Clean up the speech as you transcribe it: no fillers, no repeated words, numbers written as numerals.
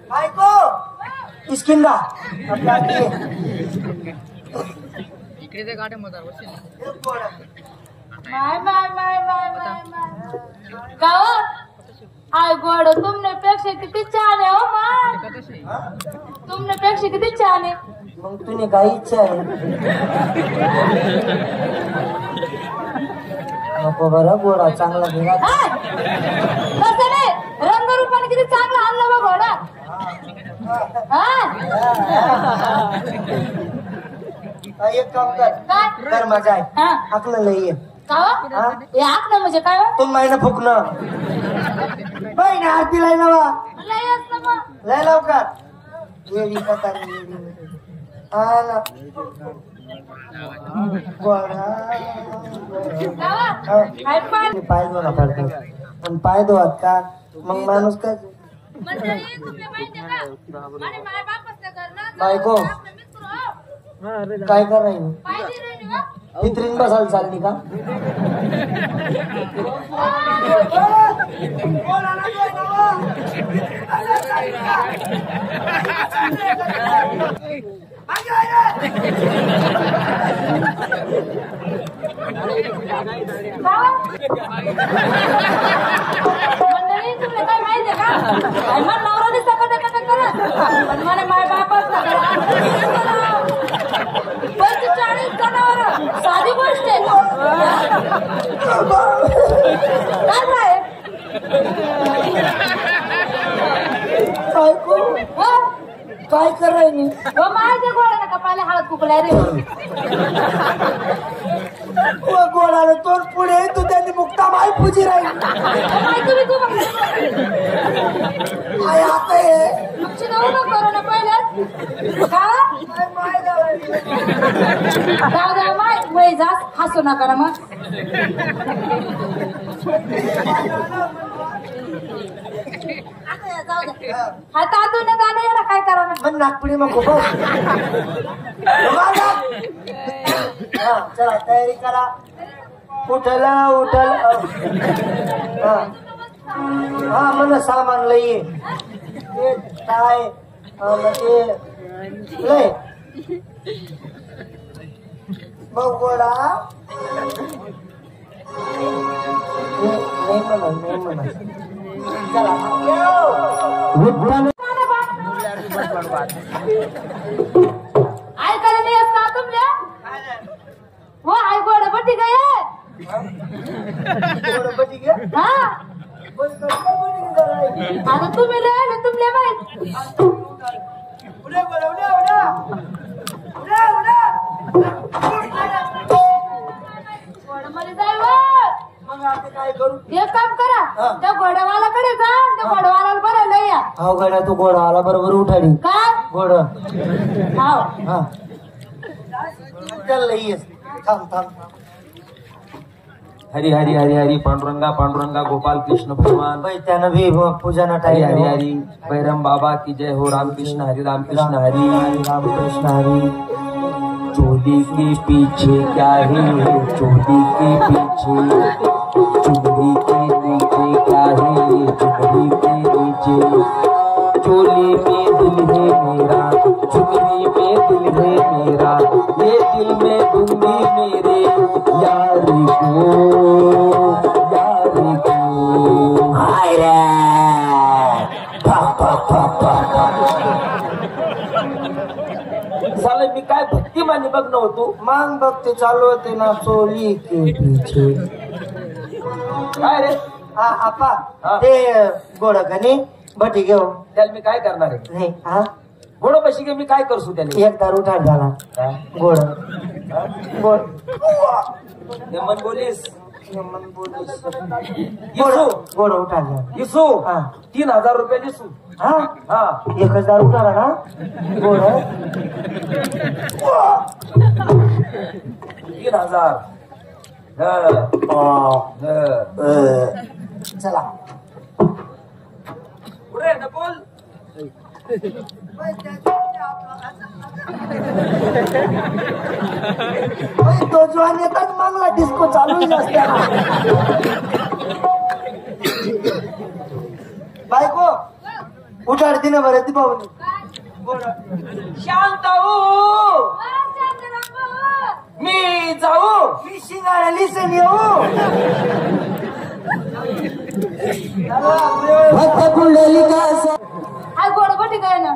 बायको इसकिंदा आपला इकडे ते गाठे मदार वरती माय माय माय माय माय माय गाव आय गोड तुमने पेक्षा किती छान आहे हो माय तुमने पेक्षा किती छान आहे मग तुने काय इच्छा आहे नको बरं गोडा चांगला घेला कसं नाही रंगरूपाने किती चांगला आणला बा घोडा एक काम कर काय कर मजा आहे हा आपलं लई आहे का हे आखणं म्हणजे काय हो? तुम महिना फुकणं बाई ना आरती लाई नवा लय असतं मग लय लवकर येडी कथा आला गोडा गावा काय पाय पाय धुवायला पडतात पण पाय धुवात का मग माणूस काय मंडळी तुम्हाला माहिती आहे का आणि माय बापाचं घर ना बायको आपलं मित्र हो. काय करायचं पाय दे रे निवा. पित्रीन बसायला चालली का मंडळी तुम्हाला काय माहिती आहे का काय मला नवरा दिसता का करत पण मला माय बापाचं घर 45 जनावर साधी गोष्ट आहे काय आहे बायको हो? काय करायनी हो माझ्या गोळ्याला कपाले हळद कुकल्या रे गोडाला तोंड पुढे तू त्यांनी मुक्ता माय पूजी राहील तुम्ही तू काय आता हे लक्ष देऊ ना करू ना पहिल्याच का जाऊ द्या माय वय जास हसू नका ना मग आता अजून गाणं याला काय करा ना मग नागपुडी मग खूप चला तयारी करा उठला उठल हा मला सामान लई ते काय ते लय मग गोडा नाही म्हणा चला ऐकायला नाही येत का तुमच्या हो आई गोड बटी गए हा आता तुम्ही लय ना तुमले माहित मध्ये जाय काय करू एक काम करा त्या घोड्यावालाकडे जा त्या घोड्यावाला बरं लय या हा गड्या तू गोडा आला बरोबर उठाडी काय गोड हाव हा चल लई थांब थांब हरी हरी हरी हरी पांडुरंगा पांडुरंगा गोपाल कृष्ण भगवान भाई त्यानं भी पूजा ना हरी टाइम हरी हरी बैरम बाबा की जय हो रामकृष्ण हरी रामकृष्ण हरी रामकृष्ण हरी चोली के पीछे क्या है चोली के पीछे चुनरी के नीचे क्या है चुनरी के नीचे चोली में दिल है मेरा चुनरी में दिल है मेरा ये दिल में दूंगी मेरे यार को हाय रे साले मी काय भक्ती मानी बघ नव्हतो मान भक्ती चालू होते ना चोली के पीछे काय रे हा आपा हा. ते गोड गणी बटी घेऊ त्याला मी काय करणार आहे नाही हा घोडं बशी घे मी काय करसू त्याला एक दारू ठाक झाला गोड गोड हे मन बोलीस मन बोलीस. इसू गोड उठा घ्या इसू हा. 3000 रुपये इसू हा हा 1000 उठाला ना गोड 3000 चला पुढे ना बोल तो जवान येतात मागला डिस्को चालू असते बायको उठाड दिन बरं ती पाहुणी शांत हो मी जाऊ मी शिंगाळा लिसन येऊ भक्त पुंडलिका गोड गोटी काय ना